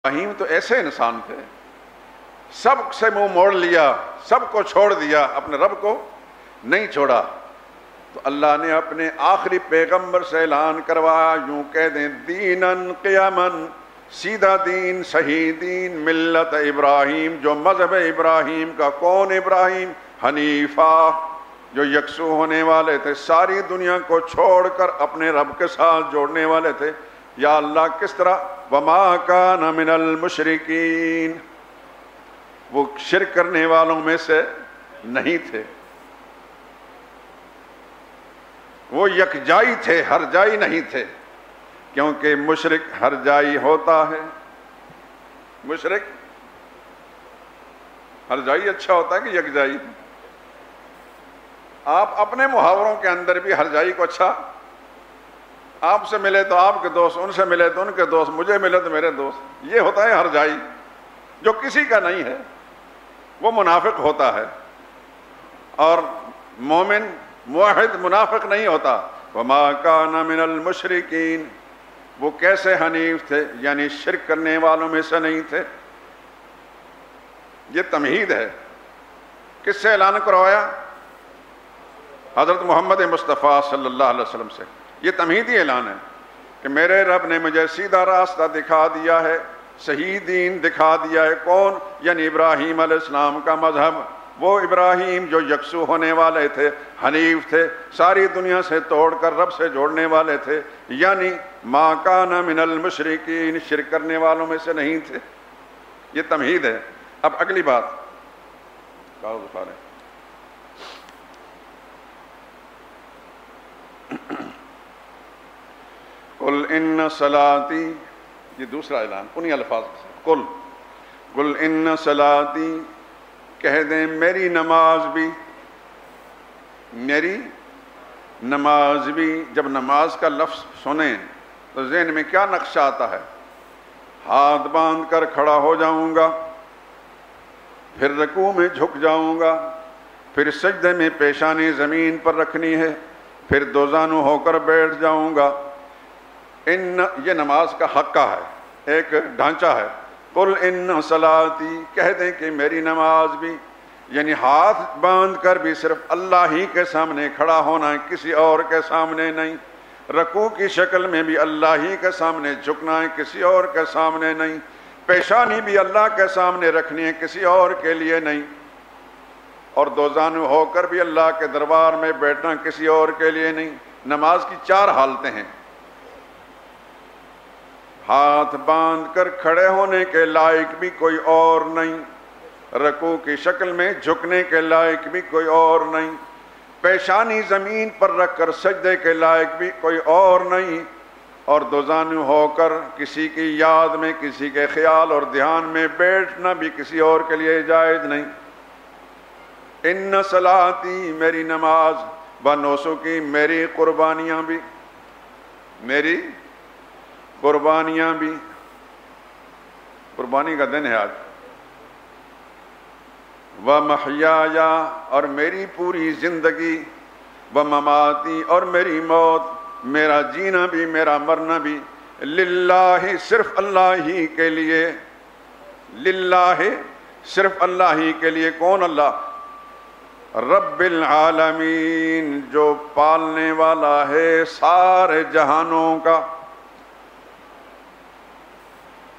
ابراہیم تو ایسے انسان تھے، سب سے منہ موڑ لیا، سب کو چھوڑ دیا، اپنے رب کو نہیں چھوڑا۔ تو اللہ نے اپنے آخری پیغمبر سے اعلان کروایا، یوں کہہ دیں دیناً قیاماً، سیدھا دین، صحیح دین، ملت ابراہیم، جو مذہب ابراہیم کا۔ کون ابراہیم؟ حنیفہ، جو یکسو ہونے والے تھے، ساری دنیا کو چھوڑ کر اپنے رب کے ساتھ جوڑنے والے تھے۔ یا اللہ کس طرح؟ وما کان من المشرکین، وہ شرک کرنے والوں میں سے نہیں تھے، وہ یکجائی تھے، ہر جائی نہیں تھے، کیونکہ مشرک ہر جائی ہوتا ہے۔ مشرک ہر جائی اچھا ہوتا ہے کہ یکجائی؟ آپ اپنے محاوروں کے اندر بھی ہر جائی کو اچھا، آپ سے ملے تو آپ کے دوست، ان سے ملے تو ان کے دوست، مجھے ملے تو میرے دوست، یہ ہوتا ہے ہر جائی۔ جو کسی کا نہیں ہے وہ منافق ہوتا ہے، اور مومن موحد منافق نہیں ہوتا۔ وما کان من المشرکین، وہ کیسے حنیف تھے؟ یعنی شرک کرنے والوں میں سے نہیں تھے۔ یہ تمہید ہے۔ کس سے اعلان کروایا؟ حضرت محمد مصطفیٰ صلی اللہ علیہ وسلم سے۔ یہ تمہیدی اعلان ہے کہ میرے رب نے مجھے سیدھا راستہ دکھا دیا ہے، صحیح دین دکھا دیا ہے۔ کون؟ یعنی ابراہیم علیہ السلام کا مذہب، وہ ابراہیم جو یکسو ہونے والے تھے، حنیف تھے، ساری دنیا سے توڑ کر رب سے جوڑنے والے تھے، یعنی ما کان من المشرکین، شرک کرنے والوں میں سے نہیں تھے۔ یہ تمہید ہے۔ اب اگلی بات قل ان صلاتی، یہ دوسرا اعلان انہی الفاظ سے، قل ان صلاتی، کہہ دیں میری نماز بھی، میری نماز بھی۔ جب نماز کا لفظ سنیں تو ذہن میں کیا نقشہ آتا ہے؟ ہاتھ باندھ کر کھڑا ہو جاؤں گا، پھر رکوع میں جھک جاؤں گا، پھر سجدے میں پیشانی زمین پر رکھنی ہے، پھر دوزانو ہو کر بیٹھ جاؤں گا۔ یہ نماز کا حقہ ہے، ایک ڈھانچہ ہے۔ قل ان صلاتی، کہہ دیں کہ میری نماز بھی، یعنی ہاتھ باندھ کر بھی صرف اللہ ہی کے سامنے کھڑا ہونا ہے، کسی اور کے سامنے نہیں۔ رکوع کی شکل میں بھی اللہ ہی کے سامنے جھکنا ہے، کسی اور کے سامنے نہیں۔ پیشانی بھی اللہ کے سامنے رکھنی ہے، کسی اور کے لیے نہیں۔ اور دوزانو ہو کر بھی اللہ کے دربار میں بیٹھنا کسی اور کے لیے نہیں۔ نماز کی 4 حالتیں ہیں۔ ہاتھ باندھ کر کھڑے ہونے کے لائق بھی کوئی اور نہیں، رکوع کی شکل میں جھکنے کے لائق بھی کوئی اور نہیں، پیشانی زمین پر رکھ کر سجدے کے لائق بھی کوئی اور نہیں، اور دوزانو ہو کر کسی کی یاد میں، کسی کے خیال اور دھیان میں بیٹھنا بھی کسی اور کے لیے جائز نہیں۔ ان صلاتی، میری نماز، ونسکی، میری قربانیاں بھی، میری قربانیاں بھی، قربانی کا دن ہے آج، ومحیایا، اور میری پوری زندگی، ومماتی، اور میری موت، میرا جینا بھی میرا مرنا بھی، للہ، صرف اللہ ہی کے لیے، للہ، صرف اللہ ہی کے لیے۔ کون اللہ؟ رب العالمین، جو پالنے والا ہے سارے جہانوں کا،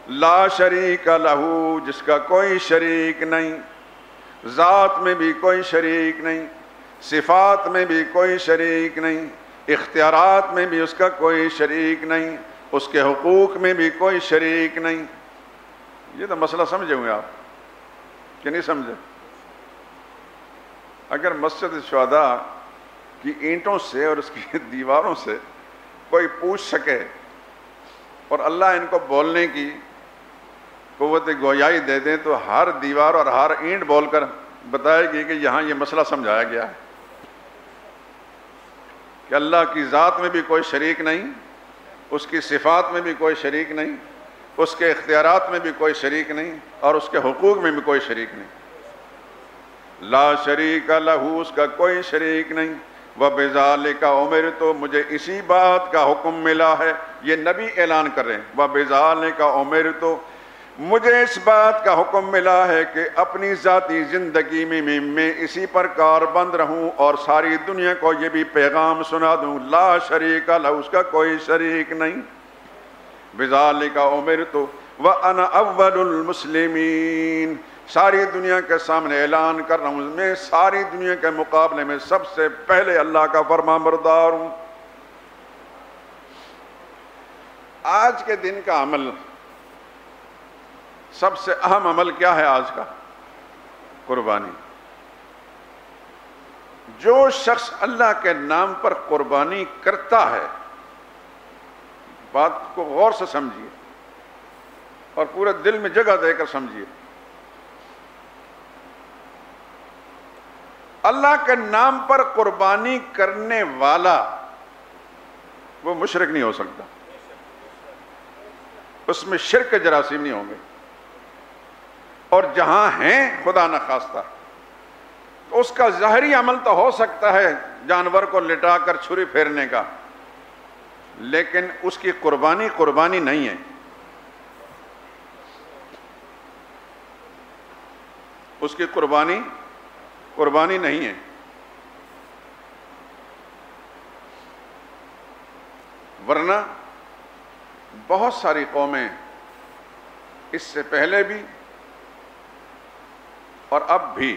لا شریک لہو، جس کا کوئی شریک نہیں، ذات میں بھی کوئی شریک نہیں، صفات میں بھی کوئی شریک نہیں، اختیارات میں بھی اس کا کوئی شریک نہیں، اس کے حقوق میں بھی کوئی شریک نہیں۔ یہ تو مسئلہ سمجھے ہوئے آپ کہ نہیں سمجھے؟ اگر مسجد شہداء کی اینٹوں سے اور اس کی دیواروں سے کوئی پوچھ سکے اور اللہ ان کو بولنے کی قوت گویائی دے دیں تو ہر دیوار اور ہر اینٹ بول کر بتائے گی کہ یہاں یہ مسئلہ سمجھایا گیا ہے کہ اللہ کی ذات میں بھی کوئی شریک نہیں، اس کی صفات میں بھی کوئی شریک نہیں، اس کے اختیارات میں بھی کوئی شریک نہیں، اور اس کے حقوق میں بھی کوئی شریک نہیں۔ لا شریک لہو، اس کا کوئی شریک نہیں۔ وَبِذَالِكَ أُمِرْتُ، مجھے اسی بات کا حکم ملا ہے، یہ نبی اعلان کر رہے ہیں۔ وَبِذَالِكَ أُمِرْتُ، مجھے اس بات کا حکم ملا ہے کہ اپنی ذاتی زندگی میں اسی پر کاربند رہوں اور ساری دنیا کو یہ بھی پیغام سنا دوں، لا شریک لہ، اس کا کوئی شریک نہیں، بذالک امرت وانا اول المسلمین، ساری دنیا کے سامنے اعلان کر رہا ہوں میں ساری دنیا کے مقابلے میں سب سے پہلے اللہ کا فرمان بردار ہوں۔ آج کے دن کا عمل، سب سے اہم عمل کیا ہے آج کا؟ قربانی۔ جو شخص اللہ کے نام پر قربانی کرتا ہے، بات کو غور سے سمجھیے اور پورے دل میں جگہ دے کر سمجھیے، اللہ کے نام پر قربانی کرنے والا وہ مشرک نہیں ہو سکتا، اس میں شرک کے جراثیم نہیں ہوں گے، اور جہاں ہیں خدا نخواستہ تو اس کا ظاہری عمل تو ہو سکتا ہے جانور کو لٹا کر چھری پھیرنے کا، لیکن اس کی قربانی قربانی نہیں ہے۔ اس کی قربانی قربانی نہیں ہے۔ ورنہ بہت ساری قومیں اس سے پہلے بھی اور اب بھی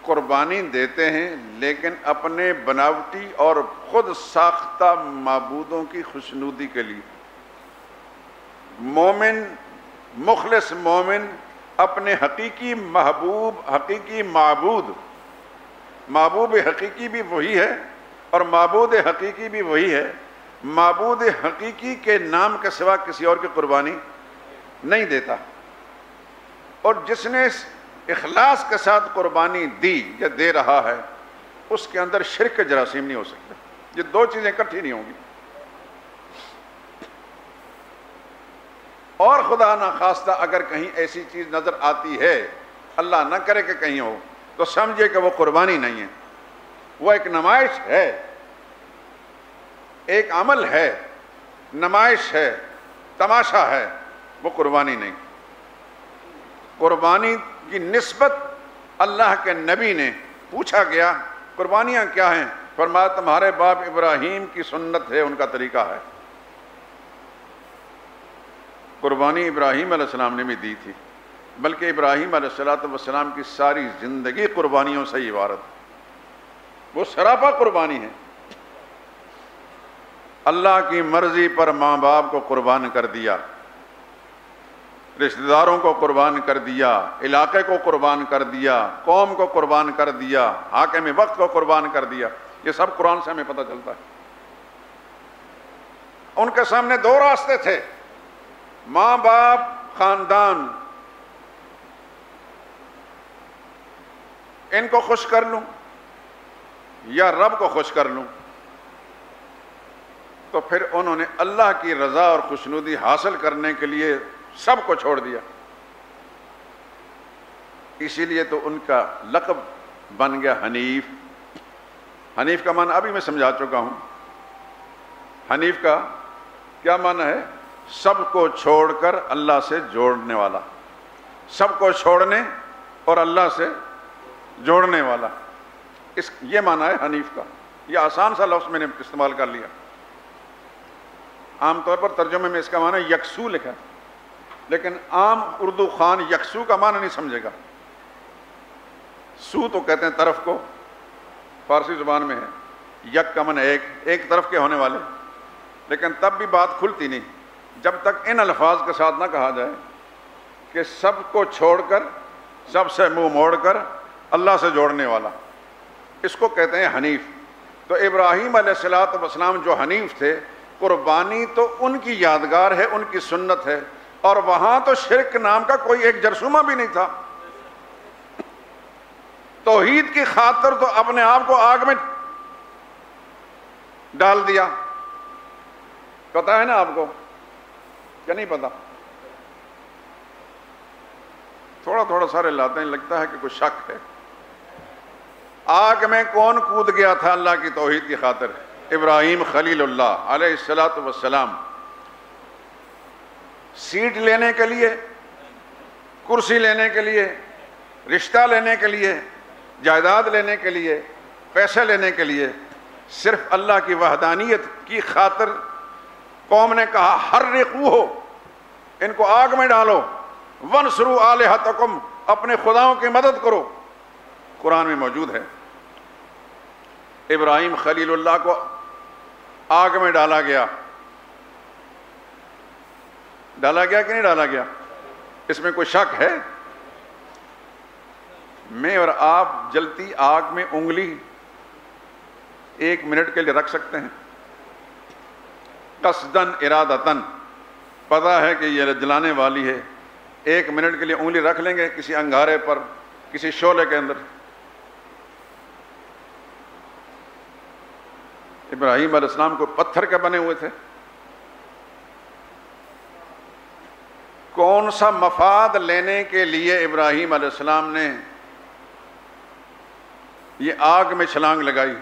قربانی دیتے ہیں، لیکن اپنے بناوٹی اور خود ساختہ معبودوں کی خوشنودی کے لیے۔ مومن، مخلص مومن اپنے حقیقی محبوب، حقیقی معبود، معبود حقیقی بھی وہی ہے اور معبود حقیقی بھی وہی ہے، معبود حقیقی کے نام کے سوا کسی اور کی قربانی نہیں دیتا، اور جس نے اخلاص کے ساتھ قربانی دی یا دے رہا ہے اس کے اندر شرک کے جراثیم نہیں ہو سکتے۔ یہ دو چیزیں اکٹھی نہیں ہوں گی۔ اور خدا نخواستہ اگر کہیں ایسی چیز نظر آتی ہے، اللہ نہ کرے کہ کہیں ہو، تو سمجھے کہ وہ قربانی نہیں ہے، وہ ایک نمائش ہے، ایک عمل ہے، نمائش ہے، تماشا ہے، وہ قربانی نہیں۔ قربانی کی نسبت اللہ کے نبی نے پوچھا گیا قربانیاں کیا ہیں؟ فرمایا تمہارے باپ ابراہیم کی سنت ہے، ان کا طریقہ ہے۔ قربانی ابراہیم علیہ السلام نے بھی دی تھی، بلکہ ابراہیم علیہ السلام کی ساری زندگی قربانیوں سے ہی عبارت، وہ سراپا قربانی ہے۔ اللہ کی مرضی پر ماں باپ کو قربان کر دیا، رشتہ داروں کو قربان کر دیا، علاقے کو قربان کر دیا، قوم کو قربان کر دیا، حاکم وقت کو قربان کر دیا۔ یہ سب قرآن سے ہمیں پتہ چلتا ہے۔ ان کے سامنے دو راستے تھے، ماں باپ، خاندان، ان کو خوش کر لوں یا رب کو خوش کر لوں، تو پھر انہوں نے اللہ کی رضا اور خوشنودی حاصل کرنے کے لیے سب کو چھوڑ دیا۔ اسی لیے تو ان کا لقب بن گیا حنیف۔ حنیف کا معنی ابھی میں سمجھا چکا ہوں۔ حنیف کا کیا معنی ہے؟ سب کو چھوڑ کر اللہ سے جوڑنے والا، سب کو چھوڑنے اور اللہ سے جوڑنے والا، یہ معنی ہے حنیف کا۔ یہ آسان سا لفظ میں نے استعمال کر لیا۔ عام طور پر ترجمے میں اس کا معنی یکسو لکھا ہے، لیکن عام اردو خوان یکسو کا معنی نہیں سمجھے گا۔ سو تو کہتے ہیں طرف کو، فارسی زبان میں ہے، یک کا معنی ایک طرف کے ہونے والے، لیکن تب بھی بات کھلتی نہیں جب تک ان الفاظ کے ساتھ نہ کہا جائے کہ سب کو چھوڑ کر، سب سے منہ موڑ کر اللہ سے جوڑنے والا، اس کو کہتے ہیں حنیف۔ تو ابراہیم علیہ السلام جو حنیف تھے، قربانی تو ان کی یادگار ہے، ان کی سنت ہے، اور وہاں تو شرک نام کا کوئی ایک جرثومہ بھی نہیں تھا۔ توحید کی خاطر تو اپنے آپ کو آگ میں ڈال دیا۔ پتا ہے نا آپ کو کیا نہیں پتا؟ تھوڑا تھوڑا سارے لاتے ہیں، لگتا ہے کہ کوئی شک ہے۔ آگ میں کون کود گیا تھا اللہ کی توحید کی خاطر؟ ابراہیم خلیل اللہ علیہ السلام۔ سیٹ لینے کے لیے، کرسی لینے کے لیے، رشتہ لینے کے لیے، جائیداد لینے کے لیے، پیسے لینے کے لیے، صرف اللہ کی وحدانیت کی خاطر قوم نے کہا حرقوہ، ان کو آگ میں ڈالو، وانصروا آلہتکم، اپنے خداؤں کی مدد کرو۔ قرآن میں موجود ہے ابراہیم خلیل اللہ کو آگ میں ڈالا گیا، ڈالا گیا کہ نہیں ڈالا گیا؟ اس میں کوئی شک ہے؟ میں اور آپ جلتی آگ میں انگلی 1 منٹ کے لیے رکھ سکتے ہیں؟ قصدن ارادتن، پتہ ہے کہ یہ جلانے والی ہے، 1 منٹ کے لیے انگلی رکھ لیں گے کسی انگارے پر، کسی شعلے کے اندر؟ ابراہیم علیہ السلام کو پتھر کے بنے ہوئے تھے، کون سا مفاد لینے کے لیے ابراہیم علیہ السلام نے یہ آگ میں چھلانگ لگائی؟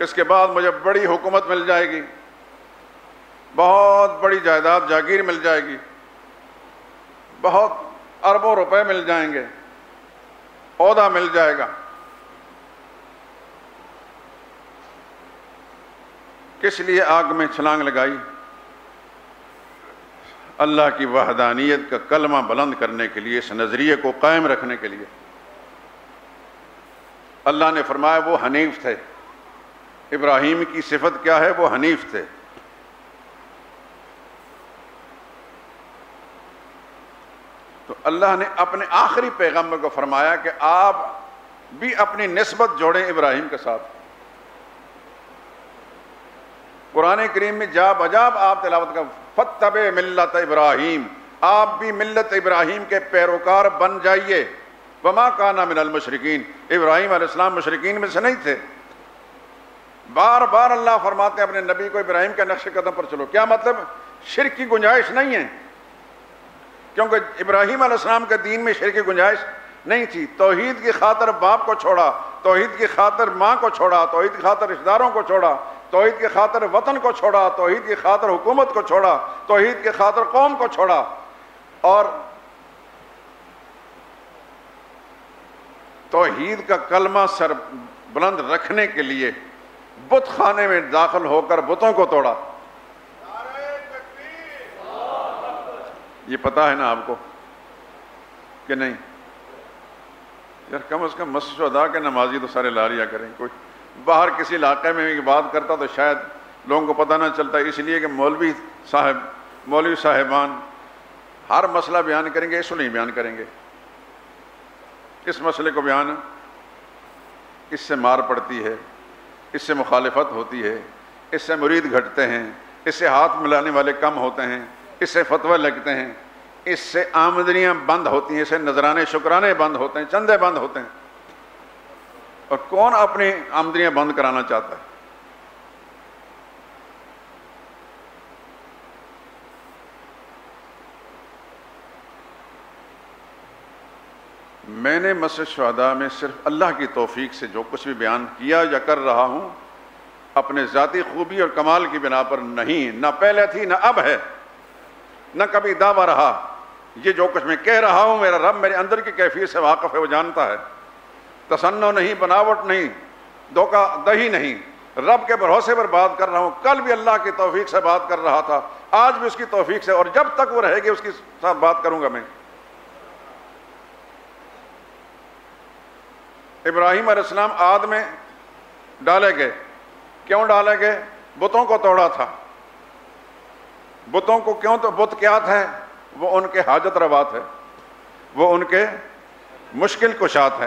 اس کے بعد مجھے بڑی حکومت مل جائے گی، بہت بڑی جائیداد جاگیر مل جائے گی، بہت اربوں روپے مل جائیں گے، عہدہ مل جائے گا۔ کس لیے آگ میں چھلانگ لگائی؟ اللہ کی وحدانیت کا کلمہ بلند کرنے کے لیے، اس نظریے کو قائم رکھنے کے لیے۔ اللہ نے فرمایا وہ حنیف تھے، ابراہیم کی صفت کیا ہے؟ وہ حنیف تھے۔ تو اللہ نے اپنے آخری پیغمبر کو فرمایا کہ آپ بھی اپنی نسبت جوڑیں ابراہیم کے ساتھ۔ قرآن کریم میں جا بجاب آپ تلاوت کا فَاتَّبِعْ مِلَّةَ ابراہیم، آپ بھی ملت ابراہیم کے پیروکار بن جائیے۔ وَمَا كَانَ مِنَ الْمُشْرِكِينَ، ابراہیم علیہ السلام مشرکین میں سے نہیں تھے۔ بار بار اللہ فرماتے ہیں اپنے نبی کو ابراہیم کے نقش قدم پر چلو۔ کیا مطلب؟ شرک کی گنجائش نہیں ہے، کیونکہ ابراہیم علیہ السلام کے دین میں شرک کی گنجائش نہیں تھی۔ توحید کی خاطر باپ کو چھوڑا، توحید کی خاطر ماں کو چھوڑا، توحید کی خاطر رشتہ داروں کو چھوڑا، توحید کی خاطر وطن کو چھوڑا، توحید کی خاطر حکومت کو چھوڑا، توحید کی خاطر قوم کو چھوڑا، اور توحید کا کلمہ سر بلند رکھنے کے لیے بت خانے میں داخل ہو کر بتوں کو توڑا۔ یہ پتہ ہے نا آپ کو کہ نہیں؟ یار کم از کم مسجد شہداء کے نمازی تو سارے لا لیا کریں۔ کوئی باہر کسی علاقے میں بات کرتا تو شاید لوگوں کو پتہ نہ چلتا، اس لیے کہ مولوی صاحبان ہر مسئلہ بیان کریں گے، اس لیے بیان کریں گے۔ اس مسئلے کو بیان، اس سے مار پڑتی ہے، اس سے مخالفت ہوتی ہے، اس سے مرید گھٹتے ہیں، اس سے ہاتھ ملانے والے کم ہوتے ہیں، اس سے فتوے لگتے ہیں، اس سے آمدنیاں بند ہوتی ہیں، اس سے نذرانے شکرانے بند ہوتے ہیں، چندے بند ہوتے ہیں۔ اور کون اپنی آمدنیاں بند کرانا چاہتا ہے؟ میں نے مسجد شہداء میں صرف اللہ کی توفیق سے جو کچھ بھی بیان کیا یا کر رہا ہوں، اپنے ذاتی خوبی اور کمال کی بنا پر نہیں، نہ پہلے تھی نہ اب ہے، نہ کبھی دعویٰ رہا۔ یہ جو کچھ میں کہہ رہا ہوں، میرا رب میرے اندر کی کیفیت سے واقف ہے، وہ جانتا ہے۔ تصنع نہیں، بناوٹ نہیں، دھوکہ دہی نہیں، رب کے بھروسے پر بات کر رہا ہوں۔ کل بھی اللہ کی توفیق سے بات کر رہا تھا، آج بھی اس کی توفیق سے، اور جب تک وہ رہے گی اس کی ساتھ بات کروں گا میں۔ ابراہیم علیہ السلام آگ میں ڈالے گئے، کیوں ڈالے گئے؟ بتوں کو توڑا تھا۔ بتوں کو کیوں؟ تو بت کیا تھے؟ وہ ان کے حاجت روا تھے، وہ ان کے مشکل کشا تھے،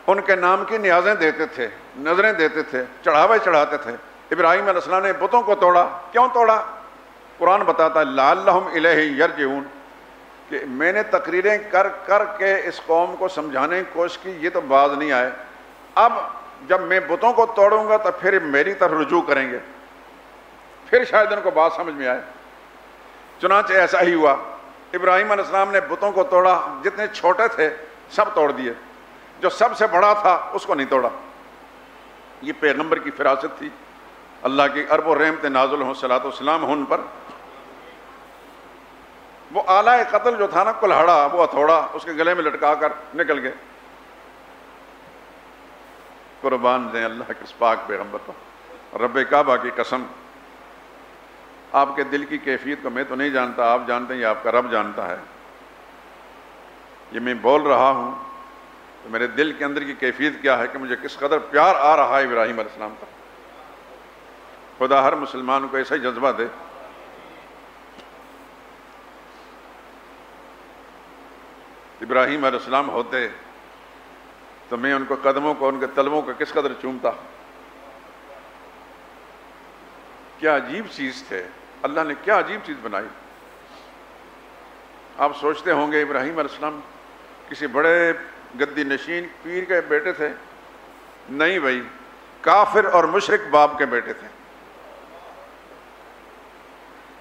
ان کے نام کی نیازیں دیتے تھے، نظریں دیتے تھے، چڑھاوے چڑھاتے تھے۔ ابراہیم علیہ السلام نے بتوں کو توڑا، کیوں توڑا؟ قرآن بتاتا ہے لعلہم الیہ یرجعون، کہ میں نے تقریریں کر کر کے اس قوم کو سمجھانے کی کوشش کی، یہ تو باز نہیں آئے، اب جب میں بتوں کو توڑوں گا تو پھر میری طرف رجوع کریں گے، پھر شاید ان کو بات سمجھ میں آئے۔ چنانچہ ایسا ہی ہوا، ابراہیم علیہ السلام نے بتوں کو توڑا، جتنے چھوٹے تھے سب توڑ دیے، جو سب سے بڑا تھا اس کو نہیں توڑا۔ یہ پیغمبر کی فراست تھی، اللہ کی ارب و رحمت نازل ہوں صلاۃ و سلام ہوں ان پر۔ وہ آلہ قتل جو تھا نا کلہڑا، وہ ہتھوڑا اس کے گلے میں لٹکا کر نکل گئے۔ قربان دیں اللہ کے اس پاک پیغمبر پر، رب کعبہ کی قسم، آپ کے دل کی کیفیت کو میں تو نہیں جانتا، آپ جانتے ہیں، یہ آپ کا رب جانتا ہے۔ یہ میں بول رہا ہوں تو میرے دل کے اندر کی کیفیت کیا ہے کہ مجھے کس قدر پیار آ رہا ہے ابراہیم علیہ السلام پر۔ خدا ہر مسلمان کو ایسا ہی جذبہ دے۔ ابراہیم علیہ السلام ہوتے تو میں ان کو قدموں کو، ان کے تلووں کو کس قدر چومتا۔ کیا عجیب چیز تھے، اللہ نے کیا عجیب چیز بنائی۔ آپ سوچتے ہوں گے ابراہیم علیہ السلام کسی بڑے گدی نشین پیر کے بیٹے تھے؟ نہیں بھائی، کافر اور مشرک باپ کے بیٹے تھے۔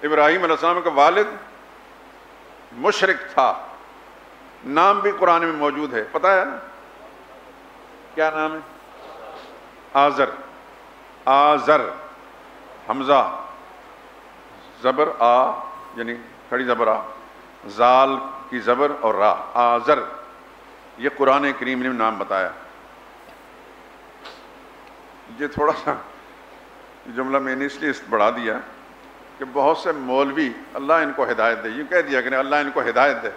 ابراہیم علیہ السلام کا والد مشرک تھا، نام بھی قرآن میں موجود ہے، پتہ ہے نا کیا نام ہے؟ آزر۔ آزر، حمزہ زبر آ یعنی کھڑی زبر آ، زال کی زبر اور را، آزر، یہ قرآن کریم نے نام بتایا۔ یہ تھوڑا سا جملہ میں نے اس لیے بڑھا دیا کہ بہت سے مولوی، اللہ ان کو ہدایت دے، یہ کہہ دیا کہ اللہ ان کو ہدایت دے،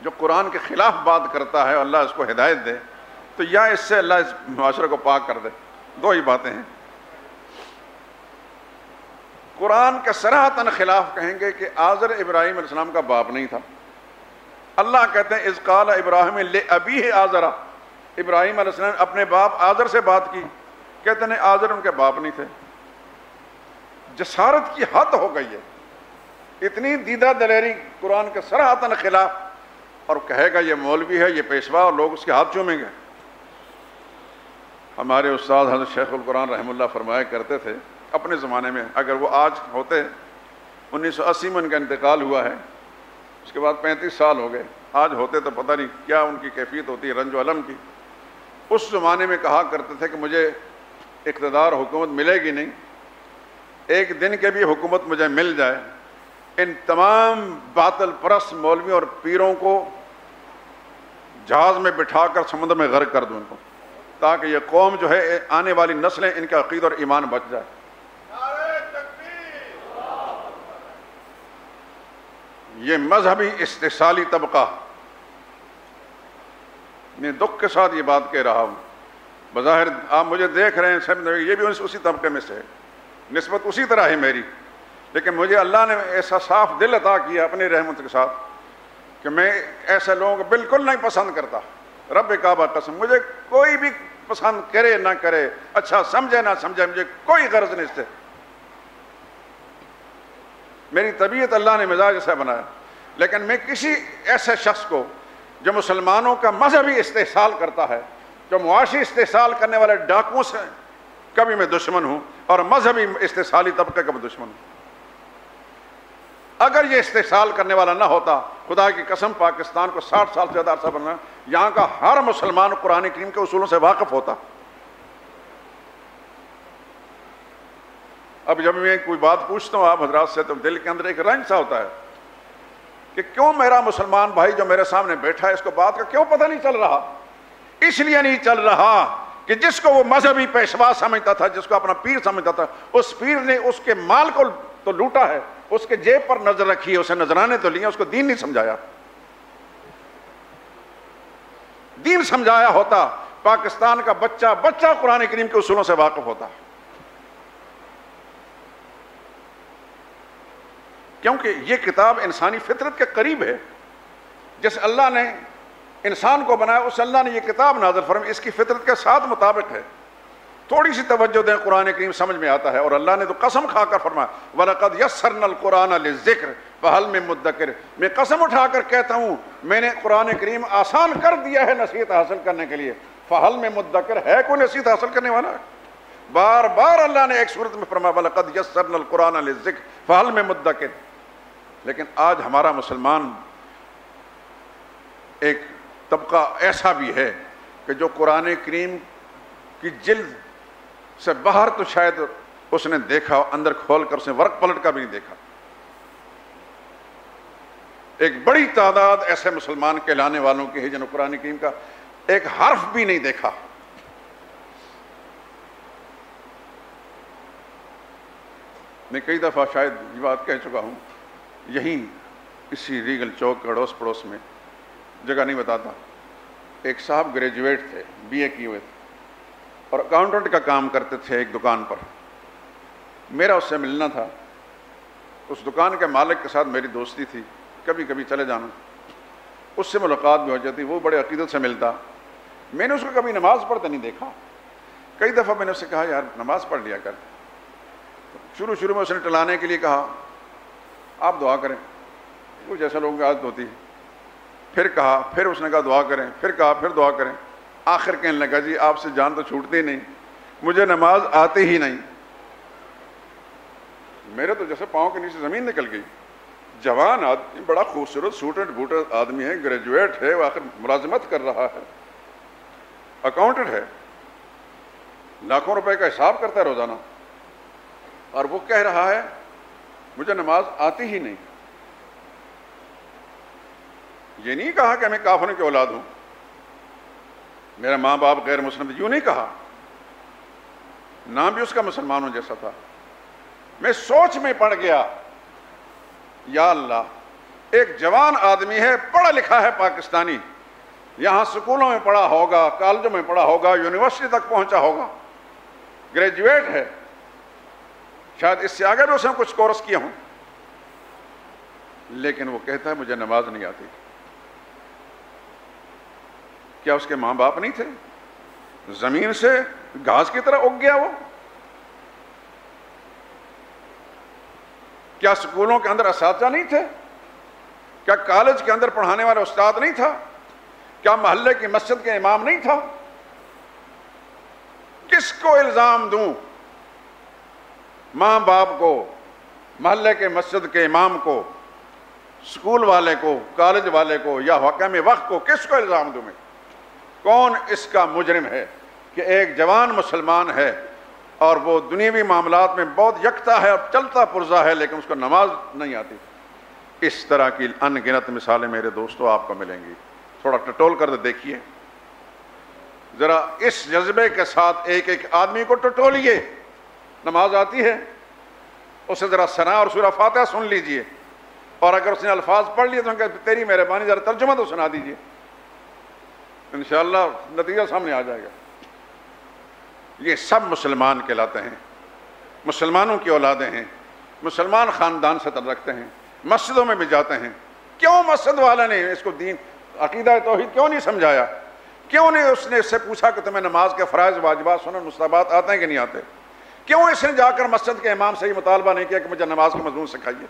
جو قرآن کے خلاف بات کرتا ہے اللہ اس کو ہدایت دے، تو یا اس سے اللہ اس معاشرے کو پاک کر دے، دو ہی باتیں ہیں۔ قرآن کے صراحتاً خلاف کہیں گے کہ آزر ابراہیم علیہ السلام کا باپ نہیں تھا۔ اللہ کہتے ہیں اذ قال ابراہیم لأبیہ آزرا، ابراہیم علیہ السلام نے اپنے باپ آزر سے بات کی، کہتے ہیں آزر ان کے باپ نہیں تھے۔ جسارت کی حد ہو گئی ہے، اتنی دیدہ دلیری قرآن کے صراحتاً خلاف، اور کہے گا یہ مولوی ہے، یہ پیشوا، اور لوگ اس کے ہاتھ چومیں گے۔ ہمارے استاد حضرت شیخ القرآن رحمہ اللہ فرمایا کرتے تھے اپنے زمانے میں، اگر وہ آج ہوتے، 1980 میں ان کا انتقال ہوا ہے، اس کے بعد 35 سال ہو گئے، آج ہوتے تو پتہ نہیں کیا ان کی کیفیت ہوتی ہے رنج و علم کی۔ اس زمانے میں کہا کرتے تھے کہ مجھے اقتدار حکومت ملے گی نہیں، ایک دن کے بھی حکومت مجھے مل جائے، ان تمام باطل پرست مولویوں اور پیروں کو جہاز میں بٹھا کر سمندر میں غرق کر دوں ان کو، تاکہ یہ قوم جو ہے آنے والی نسلیں ان کا عقیدہ اور ایمان بچ جائے۔ یہ مذہبی استحصالی طبقہ، میں دکھ کے ساتھ یہ بات کہہ رہا ہوں، بظاہر آپ مجھے دیکھ رہے ہیں سب، یہ بھی اسی طبقے میں سے ہے، نسبت اسی طرح ہے میری، لیکن مجھے اللہ نے ایسا صاف دل عطا کیا اپنی رحمت کے ساتھ کہ میں ایسے لوگوں کو بالکل نہیں پسند کرتا۔ رب کعبہ قسم، مجھے کوئی بھی پسند کرے نہ کرے، اچھا سمجھے نہ سمجھے، مجھے کوئی غرض نہیں اس سے۔ میری طبیعت اللہ نے مزاج ایسا بنایا، لیکن میں کسی ایسے شخص کو جو مسلمانوں کا مذہبی استحصال کرتا ہے، جو معاشی استحصال کرنے والے ڈاکوؤں سے کبھی میں دشمن ہوں، اور مذہبی استحصالی طبقے کا بھی دشمن ہوں۔ اگر یہ استحصال کرنے والا نہ ہوتا، خدا کی قسم پاکستان کو 60 سال سے زیادہ عرصہ بننا، یہاں کا ہر مسلمان قرآن کریم کے اصولوں سے واقف ہوتا۔ اب جب میں کوئی بات پوچھتا ہوں آپ حضرات سے تو دل کے اندر ایک رنج سا ہوتا ہے کہ کیوں میرا مسلمان بھائی جو میرے سامنے بیٹھا ہے اس کو بات کا کیوں پتہ نہیں چل رہا؟ اس لیے نہیں چل رہا کہ جس کو وہ مذہبی پیشوا سمجھتا تھا، جس کو اپنا پیر سمجھتا تھا، اس پیر نے اس کے مال کو تو لوٹا ہے، اس کے جیب پر نظر رکھی ہے، اسے نذرانے تو لیے، اس کو دین نہیں سمجھایا۔ دین سمجھایا ہوتا پاکستان کا بچہ قرآن کریم کے اصولوں سے واقف ہوتا، کیونکہ یہ کتاب انسانی فطرت کے قریب ہے۔ جس اللہ نے انسان کو بنایا اس اللہ نے یہ کتاب نازل فرمائی، اس کی فطرت کے ساتھ مطابق ہے۔ تھوڑی سی توجہ دیں قرآن کریم سمجھ میں آتا ہے، اور اللہ نے تو قسم کھا کر فرمایا وَلَقَدْ يَسَّرْنَا الْقُرْآنَ لِلذِّكْرِ فَهَلْ مِن مُدَّكِرٍ، میں قسم اٹھا کر کہتا ہوں میں نے قرآن کریم آسان کر دیا ہے نصیحت حاصل کرنے کے لیے۔ فَهَلْ مِن مُدَّكِرٍ، ہے کوئی نصیحت حاصل کرنے والا؟ بار بار اللہ نے ایک صورت میں فرمایا وَلَقَدْ يَسَّرْنَا الْقُرْآنَ لِلذِّكْرِ فَهَلْ مِن مُدَّكِرٍ۔ لیکن آج ہمارا مسلمان ایک طبقہ ایسا بھی ہے کہ جو قرآن کریم کی جلد سے باہر تو شاید اس نے دیکھا، اندر کھول کر اس نے ورق پلٹ کا بھی نہیں دیکھا۔ ایک بڑی تعداد ایسے مسلمان کہلانے والوں کی ہے جنہوں نے قرآن کریم کا ایک حرف بھی نہیں دیکھا. میں کئی دفعہ شاید یہ بات کہہ چکا ہوں، یہیں اسی ریگل چوک اڑوس پڑوس میں، جگہ نہیں بتاتا، ایک صاحب گریجویٹ تھے، BA کیے ہوئے تھے اور اکاؤنٹنٹ کا کام کرتے تھے ایک دکان پر. میرا اس سے ملنا تھا. اس دکان کے مالک کے ساتھ میری دوستی تھی، کبھی کبھی چلے جانا، اس سے ملاقات بھی ہو جاتی. وہ بڑے عقیدت سے ملتا. میں نے اس کو کبھی نماز پڑھتے نہیں دیکھا. کئی دفعہ میں نے اس سے کہا یار نماز پڑھ لیا کر. شروع میں اس نے ٹلانے کے لیے کہا آپ دعا کریں، وہ جیسا لوگوں کی عادت ہوتی ہے. پھر کہا، پھر اس نے کہا دعا کریں، پھر کہا پھر دعا کریں. آخر کہنے لگا جی آپ سے جان تو چھوٹتی نہیں، مجھے نماز آتی ہی نہیں. میرے تو جیسے پاؤں کے نیچے زمین نکل گئی. جوان آدمی، بڑا خوبصورت سوٹڈ بوٹڈ آدمی ہے، گریجویٹ ہے، وہ آخر ملازمت کر رہا ہے، اکاؤنٹنٹ ہے، لاکھوں روپے کا حساب کرتا ہے روزانہ، اور وہ کہہ رہا ہے مجھے نماز آتی ہی نہیں. یہ نہیں کہا کہ میں کافروں کی اولاد ہوں، میرا ماں باپ غیر مسلم، یوں نہیں کہا. نام بھی اس کا مسلمانوں جیسا تھا. میں سوچ میں پڑ گیا یا اللہ، ایک جوان آدمی ہے، پڑھا لکھا ہے، پاکستانی، یہاں سکولوں میں پڑھا ہوگا، کالجوں میں پڑھا ہوگا، یونیورسٹی تک پہنچا ہوگا، گریجویٹ ہے، شاید اس سے آگے بھی اس نے کچھ کورس کیا ہوں، لیکن وہ کہتا ہے مجھے نماز نہیں آتی. کیا اس کے ماں باپ نہیں تھے؟ زمین سے گھاس کی طرح اگ گیا وہ؟ کیا سکولوں کے اندر اساتذہ نہیں تھے؟ کیا کالج کے اندر پڑھانے والا استاد نہیں تھا؟ کیا محلے کی مسجد کے امام نہیں تھا؟ کس کو الزام دوں؟ ماں باپ کو، محلے کے مسجد کے امام کو، سکول والے کو، کالج والے کو، یا حکام وقت کو؟ کس کو الزام دوں میں؟ کون اس کا مجرم ہے کہ ایک جوان مسلمان ہے اور وہ دنیاوی معاملات میں بہت یکتا ہے اور چلتا پرزا ہے، لیکن اس کو نماز نہیں آتی؟ اس طرح کی ان گنت مثالیں میرے دوستوں آپ کو ملیں گی. تھوڑا ٹٹول کر دیکھیے ذرا، اس جذبے کے ساتھ ایک ایک آدمی کو ٹٹولیے. نماز آتی ہے، اسے ذرا ثنا اور سورہ فاتحہ سن لیجئے، اور اگر اس نے الفاظ پڑھ لیے تو تیری مہربانی ذرا ترجمہ تو سنا دیجئے، انشاءاللہ نتیجہ سامنے آ جائے گا. یہ سب مسلمان کہلاتے ہیں، مسلمانوں کی اولادیں ہیں، مسلمان خاندان سے تعلق رکھتے ہیں، مسجدوں میں بھی جاتے ہیں. کیوں مسجد والا نے اس کو دین عقیدہ توحید کیوں نہیں سمجھایا؟ کیوں نہیں اس نے اس سے پوچھا کہ تمہیں نماز کے فرائض واجبات سنن مستحبات آتے ہیں کہ نہیں آتے؟ کیوں اس نے جا کر مسجد کے امام سے یہ مطالبہ نہیں کیا کہ مجھے نماز کے مضمون سکھائیے؟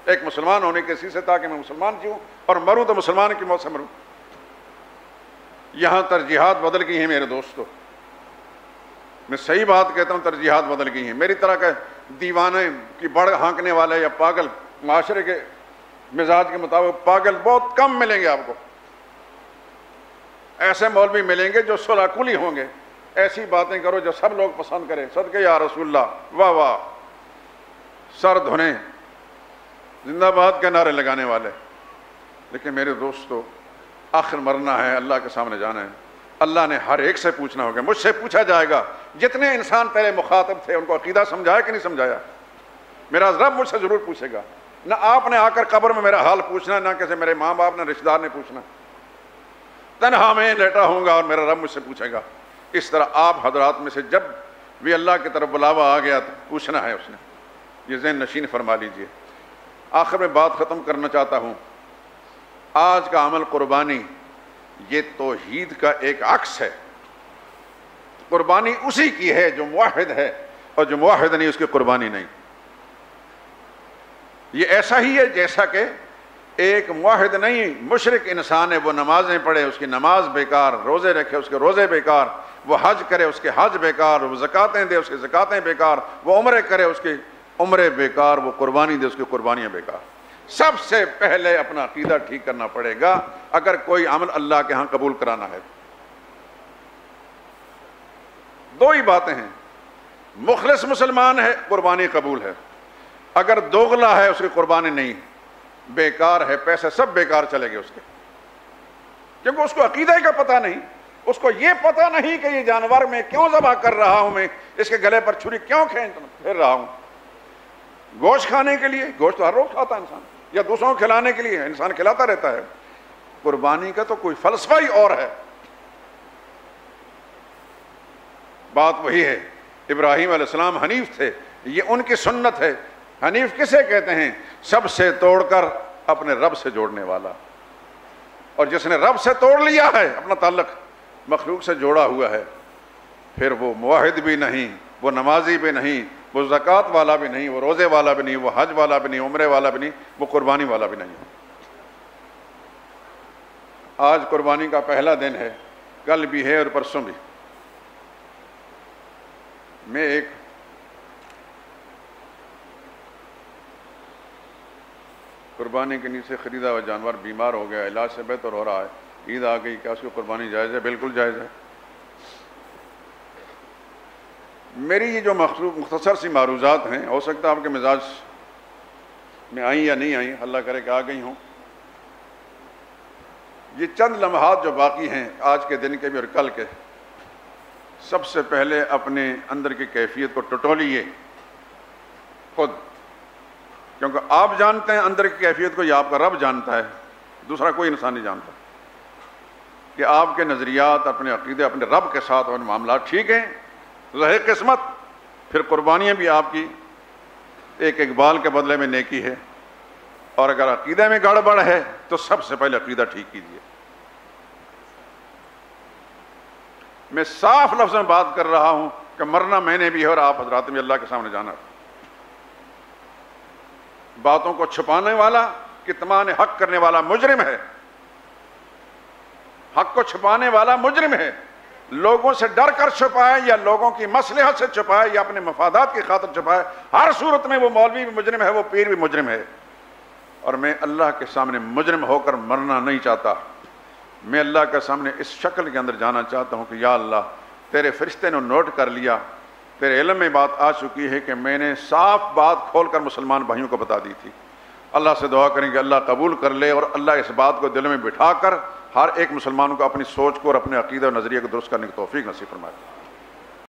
ایک مسلمان ہونے کے حیثیت سے، تاکہ میں مسلمان جیوں اور مروں تو مسلمان کی موت سے مروں. یہاں ترجیحات بدل گئی ہیں میرے دوستو، میں صحیح بات کہتا ہوں، ترجیحات بدل گئی ہیں. میری طرح کے دیوانے کی بڑھ ہانکنے والے یا پاگل، معاشرے کے مزاج کے مطابق پاگل بہت کم ملیں گے آپ کو. ایسے مولوی ملیں گے جو صلح کلی ہوں گے، ایسی باتیں کرو جو سب لوگ پسند کریں، صدقے یا رسول اللہ، واہ واہ، سر دھونے، زندہ باد کے نعرے لگانے والے. لیکن میرے دوستو، آخر مرنا ہے، اللہ کے سامنے جانا ہے. اللہ نے ہر ایک سے پوچھنا ہوگا، مجھ سے پوچھا جائے گا. جتنے انسان پہلے مخاطب تھے ان کو عقیدہ سمجھایا کہ نہیں سمجھایا؟ میرا رب مجھ سے ضرور پوچھے گا. نہ آپ نے آ کر قبر میں میرا حال پوچھنا، نہ کسی میرے ماں باپ نے رشتہ دار نے پوچھنا. تنہا میں لیٹا ہوں گا اور میرا رب مجھ سے پوچھے گا. اس طرح آپ حضرات میں سے جب بھی اللہ کی طرف بلاوا آ گیا تو پوچھنا ہے اس نے. یہ ذہن نشین فرما لیجئے. آخر میں بات ختم کرنا چاہتا ہوں. آج کا عمل قربانی یہ توحید کا ایک عکس ہے. قربانی اسی کی ہے جو موحد ہے، اور جو موحد نہیں اس کی قربانی نہیں. یہ ایسا ہی ہے جیسا کہ ایک موحد نہیں، مشرک انسان ہے، وہ نمازیں پڑھے اس کی نماز بیکار، روزے رکھے اس کے روزے بیکار، وہ حج کرے اس کے حج بیکار، وہ زکاتیں دے اس کی زکاتیں بیکار، وہ عمرے کرے اس کی عمرے بیکار، وہ قربانی دے اس کی قربانیاں بیکار. سب سے پہلے اپنا عقیدہ ٹھیک کرنا پڑے گا اگر کوئی عمل اللہ کے ہاں قبول کرانا ہے. دو ہی باتیں ہیں، مخلص مسلمان ہے قربانی قبول ہے، اگر دوغلا ہے اس کی قربانی نہیں. بیکار ہے، پیسے سب بیکار چلے گئے اس کے، کیونکہ اس کو عقیدہ کا پتہ نہیں، اس کو یہ پتہ نہیں کہ یہ جانور میں کیوں ذبح کر رہا ہوں، میں اس کے گلے پر چھری کیوں پھیر رہا ہوں، گوشت کھانے کے لیے، گوشت تو ہر روز کھاتا ہے انسان، یا دوسروں کو کھلانے کے لیے انسان کھلاتا رہتا ہے، قربانی کا تو کوئی فلسفہ ہی اور ہے۔ بات وہی ہے، ابراہیم علیہ السلام حنیف تھے، یہ ان کی سنت ہے۔ حنیف کسے کہتے ہیں؟ سب سے توڑ کر اپنے رب سے جوڑنے والا، اور جس نے رب سے توڑ لیا ہے اپنا تعلق، مخلوق سے جوڑا ہوا ہے، پھر وہ موحد بھی نہیں، وہ نمازی بھی نہیں، وہ زکوٰۃ والا بھی نہیں، وہ روزے والا بھی نہیں، وہ حج والا بھی نہیں، عمرے والا بھی نہیں، وہ قربانی والا بھی نہیں۔ آج قربانی کا پہلا دن ہے، کل بھی ہے اور پرسوں بھی۔ میں ایک قربانی کے نیچے خریدا ہوا جانور بیمار ہو گیا، علاج سے بہتر ہو رہا ہے، عید آ گئی، کیا اس کی قربانی جائز ہے؟ بالکل جائز ہے۔ میری یہ جو مختصر سی معروضات ہیں، ہو سکتا ہے آپ کے مزاج میں آئیں یا نہیں آئیں، اللہ کرے کہ آ گئی ہوں۔ یہ چند لمحات جو باقی ہیں آج کے دن کے بھی اور کل کے، سب سے پہلے اپنے اندر کی کیفیت کو ٹٹولیے خود، کیونکہ آپ جانتے ہیں اندر کی کیفیت کو، یہ آپ کا رب جانتا ہے، دوسرا کوئی انسان نہیں جانتا کہ آپ کے نظریات، اپنے عقیدے، اپنے رب کے ساتھ اور معاملات ٹھیک ہیں، ظاہر قسمت، پھر قربانیاں بھی آپ کی ایک اقبال کے بدلے میں نیکی ہے، اور اگر عقیدے میں گڑبڑ ہے تو سب سے پہلے عقیدہ ٹھیک کیجیے۔ میں صاف لفظ میں بات کر رہا ہوں کہ مرنا میں نے بھی ہے اور آپ حضرات میں اللہ کے سامنے جانا ہے۔ باتوں کو چھپانے والا، کتمان حق کرنے والا مجرم ہے، حق کو چھپانے والا مجرم ہے، لوگوں سے ڈر کر چھپائے یا لوگوں کی مصلحت سے چھپائے یا اپنے مفادات کی خاطر چھپائے، ہر صورت میں وہ مولوی بھی مجرم ہے، وہ پیر بھی مجرم ہے، اور میں اللہ کے سامنے مجرم ہو کر مرنا نہیں چاہتا۔ میں اللہ کے سامنے اس شکل کے اندر جانا چاہتا ہوں کہ یا اللہ، تیرے فرشتے نے نوٹ کر لیا، تیرے علم میں بات آ چکی ہے کہ میں نے صاف بات کھول کر مسلمان بھائیوں کو بتا دی تھی۔ اللہ سے دعا کریں کہ اللہ قبول کر لے، اور اللہ اس بات کو دل میں بٹھا کر ہر ایک مسلمان کو اپنی سوچ کو اور اپنے عقیدہ و نظریے کو درست کرنے کی توفیق نصیب فرمائے۔